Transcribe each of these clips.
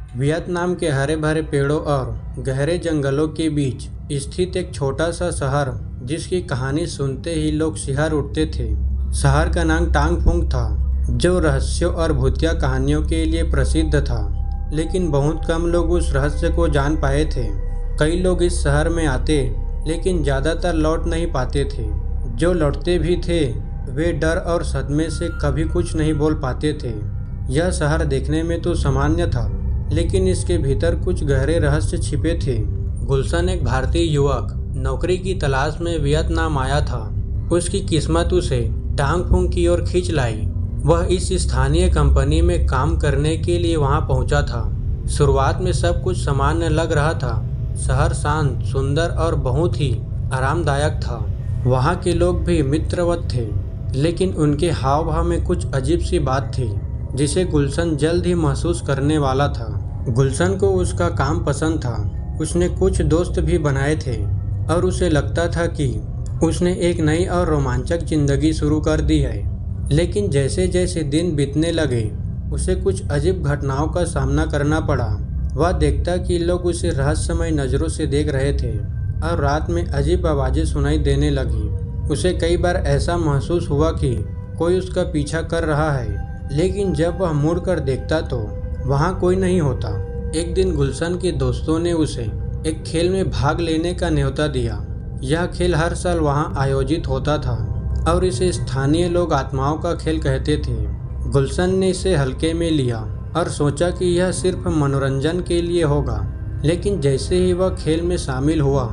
Vietnam के हरे भरे पेड़ों और गहरे जंगलों के बीच स्थित एक छोटा सा शहर जिसकी कहानी सुनते ही लोग सिहर उठते थे। शहर का नाम टांग फुंग था, जो रहस्यों और भूतिया कहानियों के लिए प्रसिद्ध था, लेकिन बहुत कम लोग उस रहस्य को जान पाए थे। कई लोग इस शहर में आते, लेकिन ज़्यादातर लौट नहीं पाते थे। जो लौटते भी थे वे डर और सदमे से कभी कुछ नहीं बोल पाते थे। यह शहर देखने में तो सामान्य था, लेकिन इसके भीतर कुछ गहरे रहस्य छिपे थे। गुलशन एक भारतीय युवक नौकरी की तलाश में वियतनाम आया था। उसकी किस्मत उसे टांग फुंग की ओर खींच लाई। वह इस स्थानीय कंपनी में काम करने के लिए वहां पहुंचा था। शुरुआत में सब कुछ सामान्य लग रहा था। शहर शांत, सुंदर और बहुत ही आरामदायक था। वहां के लोग भी मित्रवत थे, लेकिन उनके हाव भाव में कुछ अजीब सी बात थी जिसे गुलशन जल्द ही महसूस करने वाला था। गुलशन को उसका काम पसंद था। उसने कुछ दोस्त भी बनाए थे और उसे लगता था कि उसने एक नई और रोमांचक जिंदगी शुरू कर दी है। लेकिन जैसे जैसे दिन बीतने लगे उसे कुछ अजीब घटनाओं का सामना करना पड़ा। वह देखता कि लोग उसे रहस्यमय नज़रों से देख रहे थे और रात में अजीब आवाज़ें सुनाई देने लगी। उसे कई बार ऐसा महसूस हुआ कि कोई उसका पीछा कर रहा है, लेकिन जब वह मुड़कर देखता तो वहाँ कोई नहीं होता। एक दिन गुलशन के दोस्तों ने उसे एक खेल में भाग लेने का न्योता दिया। यह खेल हर साल वहाँ आयोजित होता था और इसे स्थानीय लोग आत्माओं का खेल कहते थे। गुलशन ने इसे हल्के में लिया और सोचा कि यह सिर्फ मनोरंजन के लिए होगा, लेकिन जैसे ही वह खेल में शामिल हुआ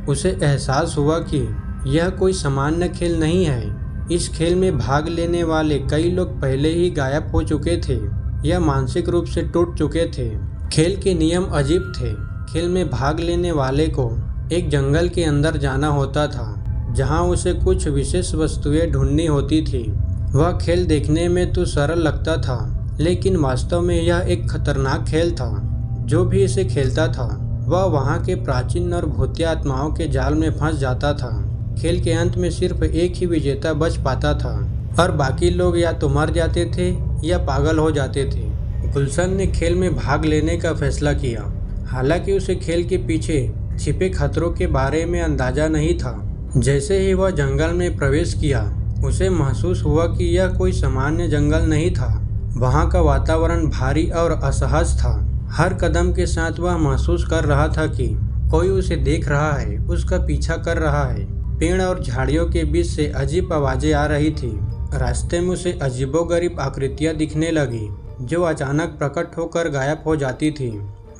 उसे एहसास हुआ कि यह कोई सामान्य खेल नहीं है। इस खेल में भाग लेने वाले कई लोग पहले ही गायब हो चुके थे या मानसिक रूप से टूट चुके थे। खेल के नियम अजीब थे। खेल में भाग लेने वाले को एक जंगल के अंदर जाना होता था, जहां उसे कुछ विशेष वस्तुएं ढूंढनी होती थी। वह खेल देखने में तो सरल लगता था, लेकिन वास्तव में यह एक खतरनाक खेल था। जो भी इसे खेलता था वह वहां के प्राचीन और भूतिया आत्माओं के जाल में फंस जाता था। खेल के अंत में सिर्फ एक ही विजेता बच पाता था और बाकी लोग या तो मर जाते थे या पागल हो जाते थे। गुलशन ने खेल में भाग लेने का फैसला किया, हालांकि उसे खेल के पीछे छिपे खतरों के बारे में अंदाजा नहीं था। जैसे ही वह जंगल में प्रवेश किया उसे महसूस हुआ कि यह कोई सामान्य जंगल नहीं था। वहाँ का वातावरण भारी और असहज था। हर कदम के साथ वह महसूस कर रहा था कि कोई उसे देख रहा है, उसका पीछा कर रहा है। पेड़ और झाड़ियों के बीच से अजीब आवाजें आ रही थी। रास्ते में उसे अजीबोगरीब आकृतियां दिखने लगी जो अचानक प्रकट होकर गायब हो जाती थी।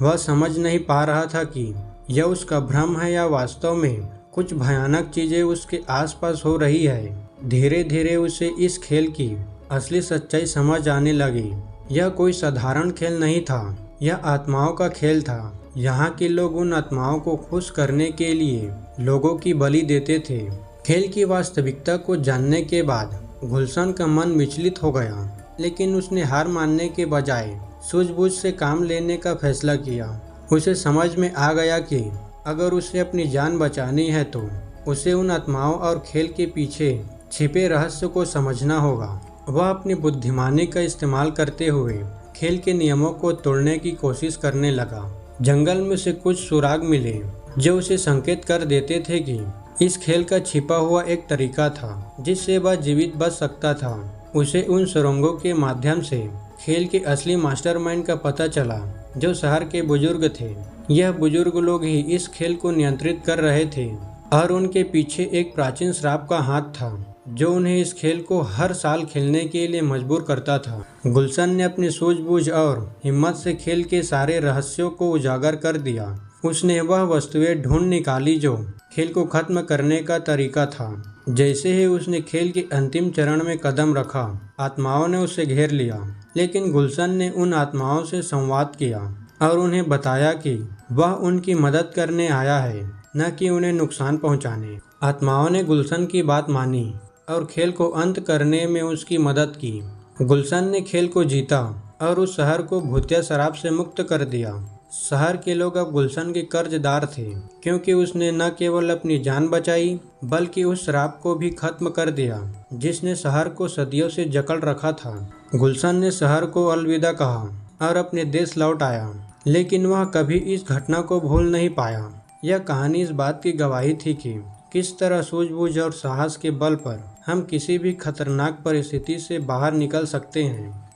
वह समझ नहीं पा रहा था कि यह उसका भ्रम है या वास्तव में कुछ भयानक चीजें उसके आसपास हो रही है। धीरे धीरे उसे इस खेल की असली सच्चाई समझ आने लगी। यह कोई साधारण खेल नहीं था, यह आत्माओं का खेल था। यहाँ के लोग उन आत्माओं को खुश करने के लिए लोगों की बलि देते थे। खेल की वास्तविकता को जानने के बाद गुलशन का मन विचलित हो गया, लेकिन उसने हार मानने के बजाय सूझबूझ से काम लेने का फैसला किया। उसे समझ में आ गया कि अगर उसे अपनी जान बचानी है तो उसे उन आत्माओं और खेल के पीछे छिपे रहस्य को समझना होगा। वह अपनी बुद्धिमानी का इस्तेमाल करते हुए खेल के नियमों को तोड़ने की कोशिश करने लगा। जंगल में से कुछ सुराग मिले जो उसे संकेत कर देते थे कि इस खेल का छिपा हुआ एक तरीका था जिससे वह जीवित बच सकता था। उसे उन सुरंगों के माध्यम से खेल के असली मास्टरमाइंड का पता चला, जो शहर के बुजुर्ग थे। यह बुजुर्ग लोग ही इस खेल को नियंत्रित कर रहे थे और उनके पीछे एक प्राचीन श्राप का हाथ था जो उन्हें इस खेल को हर साल खेलने के लिए मजबूर करता था। गुलशन ने अपनी सूझबूझ और हिम्मत से खेल के सारे रहस्यों को उजागर कर दिया। उसने वह वस्तुएं ढूंढ निकाली जो खेल को खत्म करने का तरीका था। जैसे ही उसने खेल के अंतिम चरण में कदम रखा, आत्माओं ने उसे घेर लिया, लेकिन गुलशन ने उन आत्माओं से संवाद किया और उन्हें बताया कि वह उनकी मदद करने आया है, न कि उन्हें नुकसान पहुंचाने। आत्माओं ने गुलशन की बात मानी और खेल को अंत करने में उसकी मदद की। गुलशन ने खेल को जीता और उस शहर को भूतिया शराब से मुक्त कर दिया। शहर के लोग अब गुलशन के कर्जदार थे, क्योंकि उसने न केवल अपनी जान बचाई बल्कि उस शराब को भी खत्म कर दिया जिसने शहर को सदियों से जकड़ रखा था। गुलशन ने शहर को अलविदा कहा और अपने देश लौट आया। लेकिन वह कभी इस घटना को भूल नहीं पाया। यह कहानी इस बात की गवाही थी कि किस तरह सूझबूझ और साहस के बल पर हम किसी भी खतरनाक परिस्थिति से बाहर निकल सकते हैं।